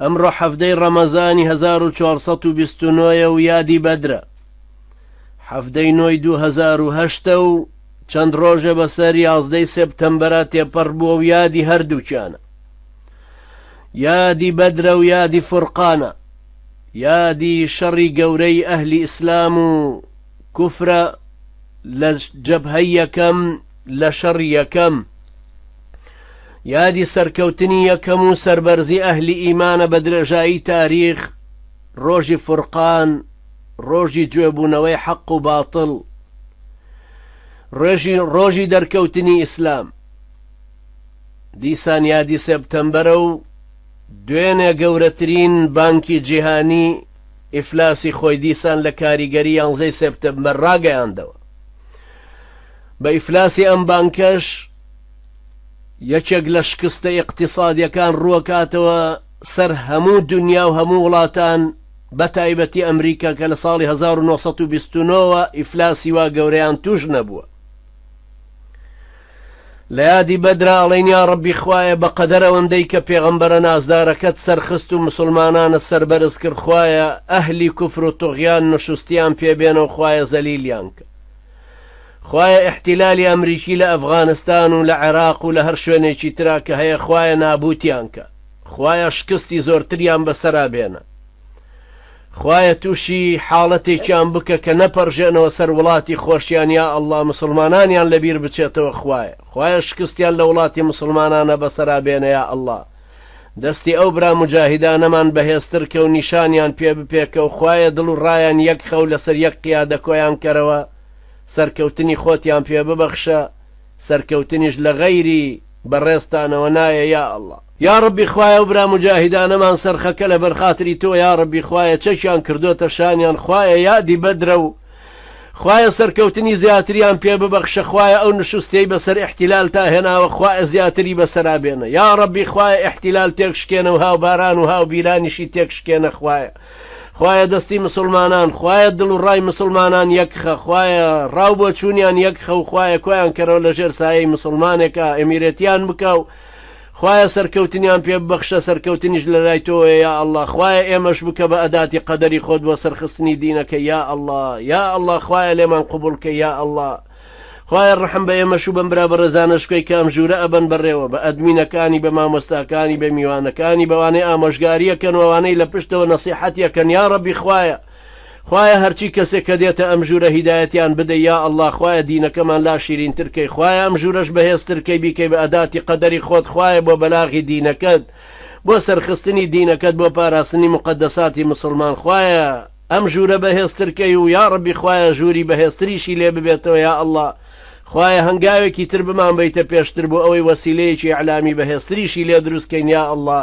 ئەمڕۆ حەفتەی ڕەمەزانی 1429 و یادی بەدرە. حەفتەی نۆی 2008 و چەند ڕۆژە بەسەر 11 سێپتەمبەرە تێپەڕ بووە و یادی هەردووکیانە. یادی بەدرە و یادی فورقانە، یادی شەڕی گەورەی ئەهلی ئیسلام و کوفرە لە جەبهەی یەکەم لە شەڕی یەکەم، یادی سەرکەوتنی یەکەم و سەربەرزی ئەهلی ئیمانە بە درێژایی تاریخ، ڕۆژی فورقان، ڕۆژی گوێبوونەوەی حەق و باتڵ، ڕۆژی دەرکەوتنی ئیسلام. دیسان یادی سێپتەمبەرە و دوێنێ گەورەترین بانکی جیهانی ئیفلاسی خۆی دیسان لە کاریگەری 11 سێپتەمبەر ڕاگەیاندەوە. بە ئیفلاسی ئەم بانکەش یەکێک لە شکستە ئیقتیسادیەکان ڕووەکاتەوە سەر هەموو دنیا و هەموو وڵاتان، بە تایبەتی ئەمریکا کە لە ساڵی 1929 ئیفلاسی وا گەورەیان توش نەبووە. لە یادی بەدرا ئەڵێن یا ڕەبی خوایە بە قەدەر ئەوەندەی کە پێغەمبەرە نازدارەکەت سەرخست و مسلمانانە سەربەرز کرد، خوایە ئەهلی کوفر و توغیان نوشستیان پێبێنەوە، خوایە زەلیلیان کە. خوایە احتیلالی ئەمریکی لە ئەفغانستان و لە عێراق و لە هەر شوێنێکی ترا کە هەیە، خوایە نابوتیان کە. خوایە شکستی زۆرتریان بەسەرا بێنە. خوایە تووشی حاڵەتێکیان بکە کە نەپەڕژێنەوە سەر وڵاتی خۆشیان، یا ئەڵڵا مسلمانانیان لەبیر بچێتەوە. خوایە شکستیان لە وڵاتی مسلمانانە بەسەرا بێنە، یا ئەڵڵا دەستی ئەو برا مجاهیدانەمان بەهێزتر کە و نیشانیان پێ بپێکە و خوایە دڵ و ڕایان یەک خەو لەسەر یەک قیادە کۆیان کەرەوە، سەرکەوتنی خۆتیان پێ ببەخشە، سەرکەوتنیش لە غەیری بەڕێستانەوە نایە، یا ئەڵڵا. یا ڕەبی خوایە و برا مجاهیدانەمان سەرخەکە لە بەرخاتری تۆ، یا ڕەبی خوایە چەکیان کردوتە شانیان، خوایە یادی بەدرە و خوایە سەرکەوتنی زیاتریان پێ ببەخشە، خوایە ئەو نشستەی بەسەر احتیلال تا هێناوە، خوایە زیاتری بەسەرا بێنە، یا ڕەبی خوایە احتیلال تێکشکێنە و هاو باران و هاو بیرانیشی تێکشکێنە. خوایە دەستی مسلمانان، خوایە دڵ و ڕای مسلمانان یەکخە، خوایە ڕاو بۆ چوونیان یەکخە و خوایە کۆیان کەرەوە لە ژێر سایەی مسلمانێکە ئەمیرێتیان بکە و خوایە سەرکەوتنیان پێ ببەخشە، سەرکەوتنیش لە لای تۆیە، یا ئەڵڵا. خوایە ئێمەش بکە بە ئەداتی قەدەری خۆت بۆ سەرخستنی دینەکە، یا ئەڵڵا. یا ئەڵڵا خوایە لێمان قوبوڵ کە، یا ئەڵڵا. خوایە ڕەحم بە ئێمەش و بەم برا بەڕێزانەش بکەی کە ئەم ژوورە ئەبەن بەڕێوە، بە ئەدمینەکانی، بە مامۆستاکانی، بە میوانەکانی، بەوانەی ئامۆژگاریەکەن و ئەوانەی لە پشتەوە نەسیحەتیەکەن، یا ڕەبی خوایە هەرچی کەسێک کە دێتە ئەم ژوورە هیدایەتیان بدە، یا ئەڵڵا. خوایە دینەکەمان لا شیرینتر کەی، خوایە ئەم ژوورەش بەهێزتر کەی، بیکەی بە ئەداتی قەدەری خۆت، خوایە بۆ بەلاغی دینەکەت، بۆ سەرخستنی دینەکەت، بۆ پاراستنی مقدساتی مسلمان، خوایە ئەم ژوورە بەهێزتر کەی و یا ڕەبی خوایە ژووری بەهێزتریشی لێ ببێتەوە، یا ئەڵڵا. خوایە هەنگاوێکی تر بمان بیتە پێشتر بۆ ئەوەی وەسیلەیەکی ئەعلامی بەهێزتریشی لێ دروستکەین، یا ئەڵڵا.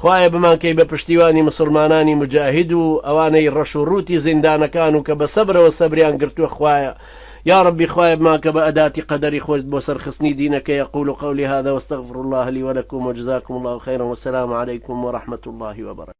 خوایە بمانکەی بە پشتیوانی مسلمانانی مجاهید و ئەوانەی ڕەش و ڕووتی زیندانەکان و کە بە سەبرەوە سەبریان گرتووە، خوایە یا ڕەبی خوایە بمانکە بە ئەداتی قەدەری خۆت بۆ سەرخستنی دینەکە. يقول قولي هذا واستغفر الله لي ولكم وجزاكم الله خيرا والسلام عليكم ورحمة الله وبركاته.